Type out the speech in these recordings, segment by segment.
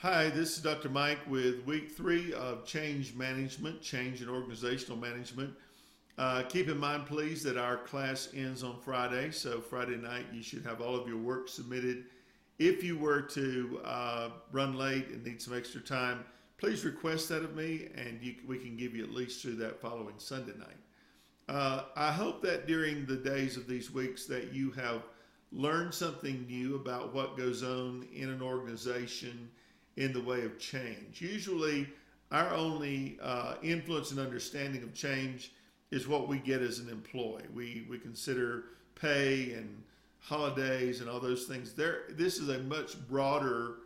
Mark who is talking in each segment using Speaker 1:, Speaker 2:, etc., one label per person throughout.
Speaker 1: Hi, this is Dr. Mike with week 3 of Change Management, Change in Organizational Management. Keep in mind, please, that our class ends on Friday, so Friday night you should have all of your work submitted. If you were to run late and need some extra time, please request that of me, and we can give you at least through that following Sunday night. I hope that during the days of these weeks that you have learned something new about what goes on in an organization in the way of change. Usually, our only influence and understanding of change is what we get as an employee. We consider pay and holidays and all those things. This is a much broader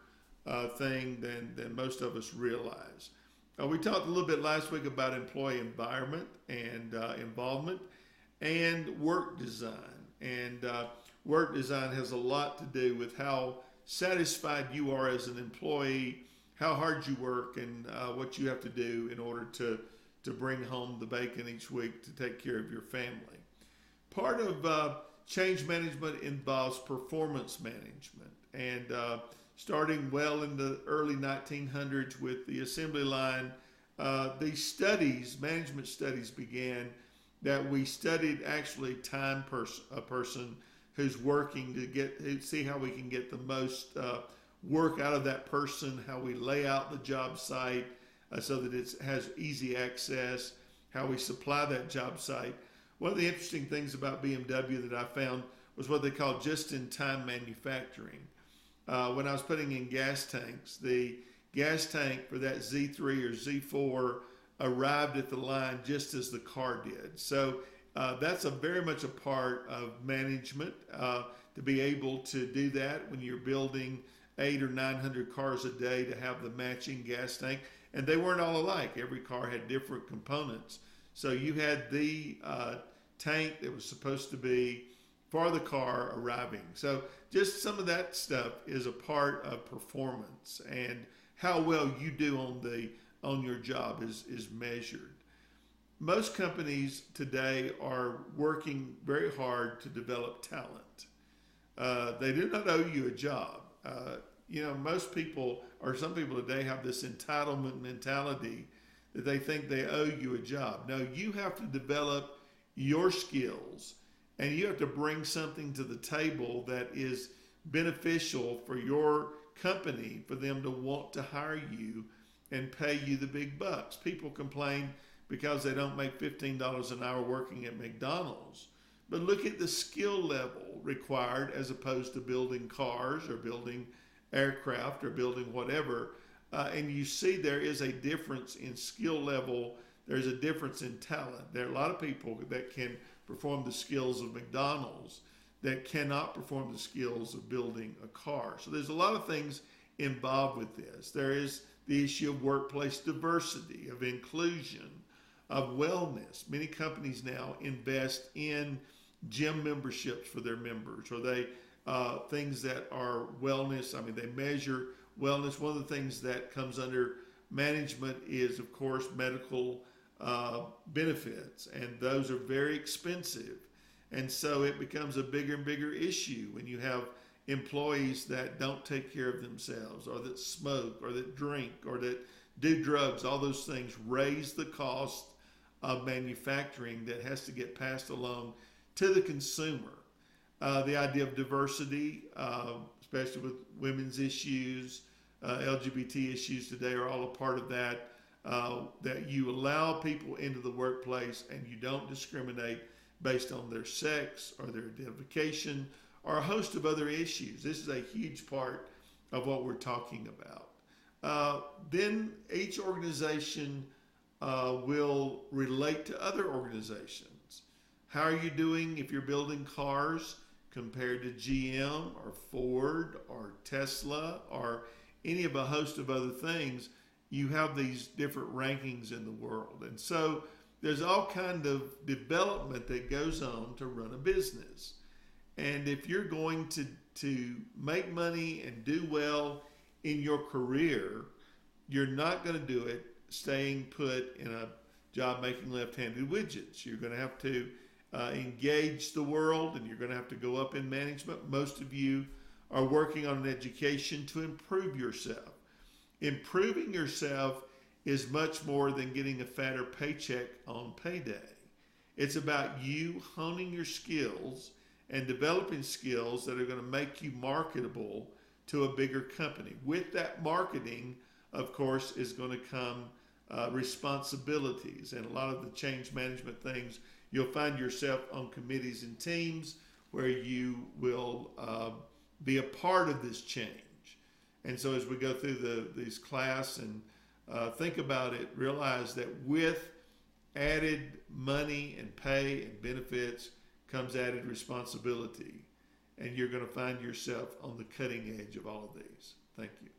Speaker 1: thing than most of us realize. We talked a little bit last week about employee environment and involvement and work design. And work design has a lot to do with how satisfied you are as an employee, how hard you work, and what you have to do in order to bring home the bacon each week to take care of your family. Part of change management involves performance management, and starting well in the early 1900s with the assembly line, these studies, management studies began that we studied actually a person who's working to see how we can get the most work out of that person, how we lay out the job site so that it has easy access, how we supply that job site. One of the interesting things about BMW that I found was what they call just-in-time manufacturing. When I was putting in gas tanks, the gas tank for that Z3 or Z4 arrived at the line just as the car did. So that's very much a part of management to be able to do that when you're building 800 or 900 cars a day to have the matching gas tank. And they weren't all alike. Every car had different components. So you had the tank that was supposed to be for the car arriving. So just some of that stuff is a part of performance, and how well you do on your job is measured. Most companies today are working very hard to develop talent. They do not owe you a job. Most people, or some people today, have this entitlement mentality that they think they owe you a job. No, you have to develop your skills, and you have to bring something to the table that is beneficial for your company, for them to want to hire you and pay you the big bucks. People complain because they don't make $15 an hour working at McDonald's. But look at the skill level required as opposed to building cars or building aircraft or building whatever. And you see there is a difference in skill level. There's a difference in talent. There are a lot of people that can perform the skills of McDonald's that cannot perform the skills of building a car. So there's a lot of things involved with this. There is the issue of workplace diversity, of inclusion, of wellness. Many companies now invest in gym memberships for their members, or they things that are wellness. I mean, they measure wellness. One of the things that comes under management is, of course, medical benefits, and those are very expensive. And so it becomes a bigger and bigger issue when you have employees that don't take care of themselves, or that smoke, or that drink, or that do drugs. All those things raise the cost of manufacturing that has to get passed along to the consumer. The idea of diversity, especially with women's issues, LGBT issues today are all a part of that, that you allow people into the workplace and you don't discriminate based on their sex or their identification or a host of other issues. This is a huge part of what we're talking about. Then each organization will relate to other organizations. How are you doing if you're building cars compared to GM or Ford or Tesla or any of a host of other things? You have these different rankings in the world. And so there's all kind of development that goes on to run a business. And if you're going to make money and do well in your career, you're not going to do it staying put in a job making left-handed widgets. You're going to have to engage the world, and you're going to have to go up in management. Most of you are working on an education to improve yourself. Improving yourself is much more than getting a fatter paycheck on payday. It's about you honing your skills and developing skills that are going to make you marketable to a bigger company. With that marketing, of course, is going to come responsibilities, and a lot of the change management things, you'll find yourself on committees and teams where you will be a part of this change. And so as we go through these class and think about it, realize that with added money and pay and benefits comes added responsibility. And you're going to find yourself on the cutting edge of all of these. Thank you.